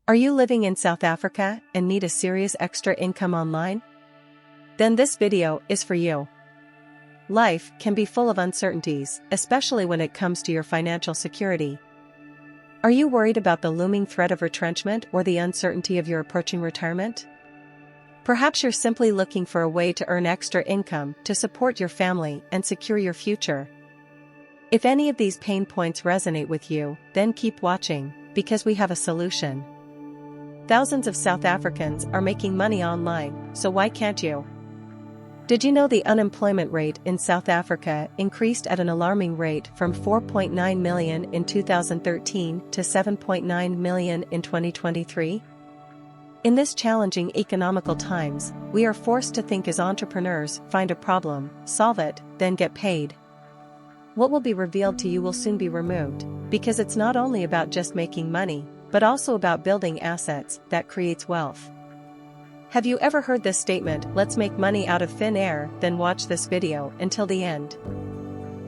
Are you living in South Africa and need a serious extra income online? Then this video is for you. Life can be full of uncertainties, especially when it comes to your financial security. Are you worried about the looming threat of retrenchment or the uncertainty of your approaching retirement? Perhaps you're simply looking for a way to earn extra income to support your family and secure your future. If any of these pain points resonate with you, then keep watching, because we have a solution. Thousands of South Africans are making money online, so why can't you? Did you know the unemployment rate in South Africa increased at an alarming rate from 4.9 million in 2013 to 7.9 million in 2023? In this challenging economical times, we are forced to think as entrepreneurs: find a problem, solve it, then get paid. What will be revealed to you will soon be removed, because it's not only about just making money, but also about building assets that creates wealth. Have you ever heard this statement, "Let's make money out of thin air"? Then watch this video until the end.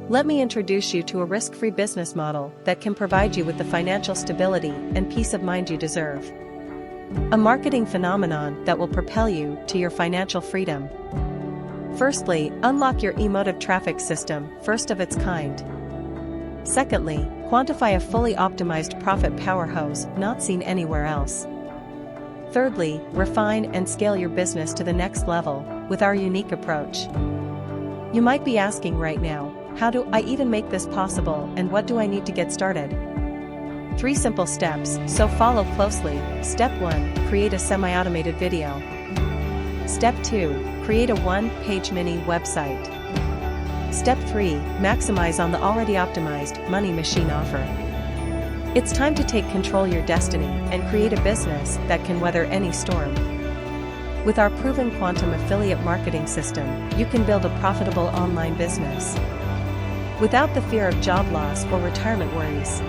Let me introduce you to a risk-free business model that can provide you with the financial stability and peace of mind you deserve. A marketing phenomenon that will propel you to your financial freedom. Firstly, unlock your emotive traffic system, first of its kind. Secondly, quantify a fully optimized profit powerhouse not seen anywhere else. Thirdly, refine and scale your business to the next level with our unique approach. You might be asking right now, how do I even make this possible, and what do I need to get started? 3 simple steps, so follow closely. Step 1, create a semi-automated video. Step 2, create a 1-page mini website. Step 3, maximize on the already optimized money machine offer. It's time to take control of your destiny and create a business that can weather any storm. With our proven quantum affiliate marketing system, you can build a profitable online business without the fear of job loss or retirement worries.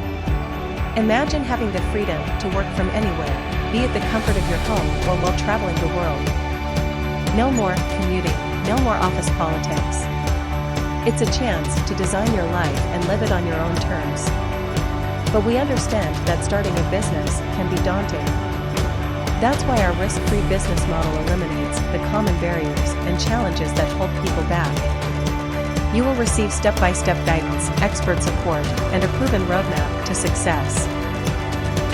Imagine having the freedom to work from anywhere, be it the comfort of your home or while traveling the world. No more commuting, no more office politics. It's a chance to design your life and live it on your own terms. But we understand that starting a business can be daunting. That's why our risk-free business model eliminates the common barriers and challenges that hold people back. You will receive step-by-step guidance, expert support, and a proven roadmap to success.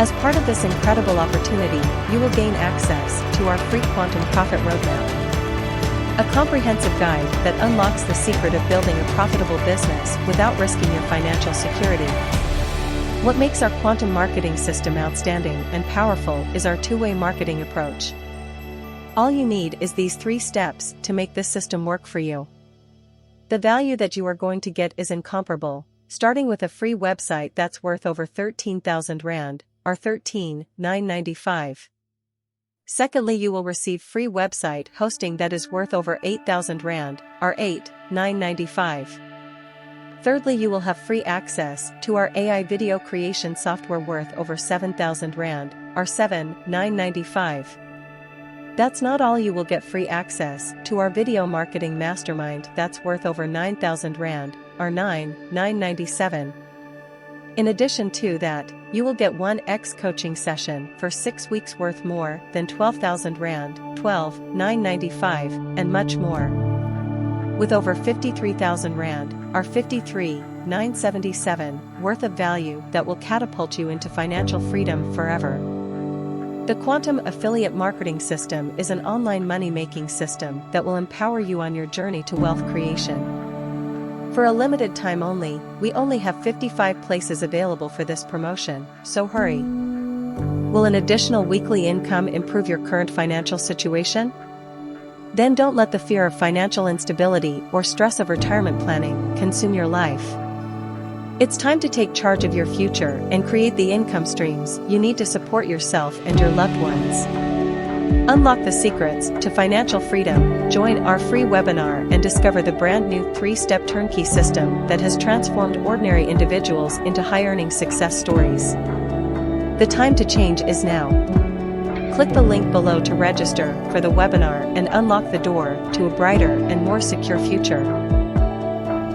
As part of this incredible opportunity, you will gain access to our free Quantum Profit Roadmap, a comprehensive guide that unlocks the secret of building a profitable business without risking your financial security. What makes our quantum marketing system outstanding and powerful is our 2-way marketing approach. All you need is these 3 steps to make this system work for you. The value that you are going to get is incomparable, starting with a free website that's worth over 13,000 Rand, or 13,995. Secondly, you will receive free website hosting that is worth over 8,000 Rand, or 8,995. Thirdly, you will have free access to our AI video creation software worth over 7,000 Rand, or 7,995. That's not all, you will get free access to our video marketing mastermind that's worth over 9,000 Rand, or 9,997. In addition to that, you will get 1x coaching session for 6 weeks worth more than 12,000 Rand, 12,995, and much more. With over 53,000 Rand, or 53,977, worth of value that will catapult you into financial freedom forever. The Quantum Affiliate Marketing System is an online money-making system that will empower you on your journey to wealth creation. For a limited time only, we only have 55 places available for this promotion, so hurry. Will an additional weekly income improve your current financial situation? Then don't let the fear of financial instability or stress of retirement planning consume your life. It's time to take charge of your future and create the income streams you need to support yourself and your loved ones. Unlock the secrets to financial freedom, join our free webinar and discover the brand new 3-step turnkey system that has transformed ordinary individuals into high-earning success stories. The time to change is now. Click the link below to register for the webinar and unlock the door to a brighter and more secure future.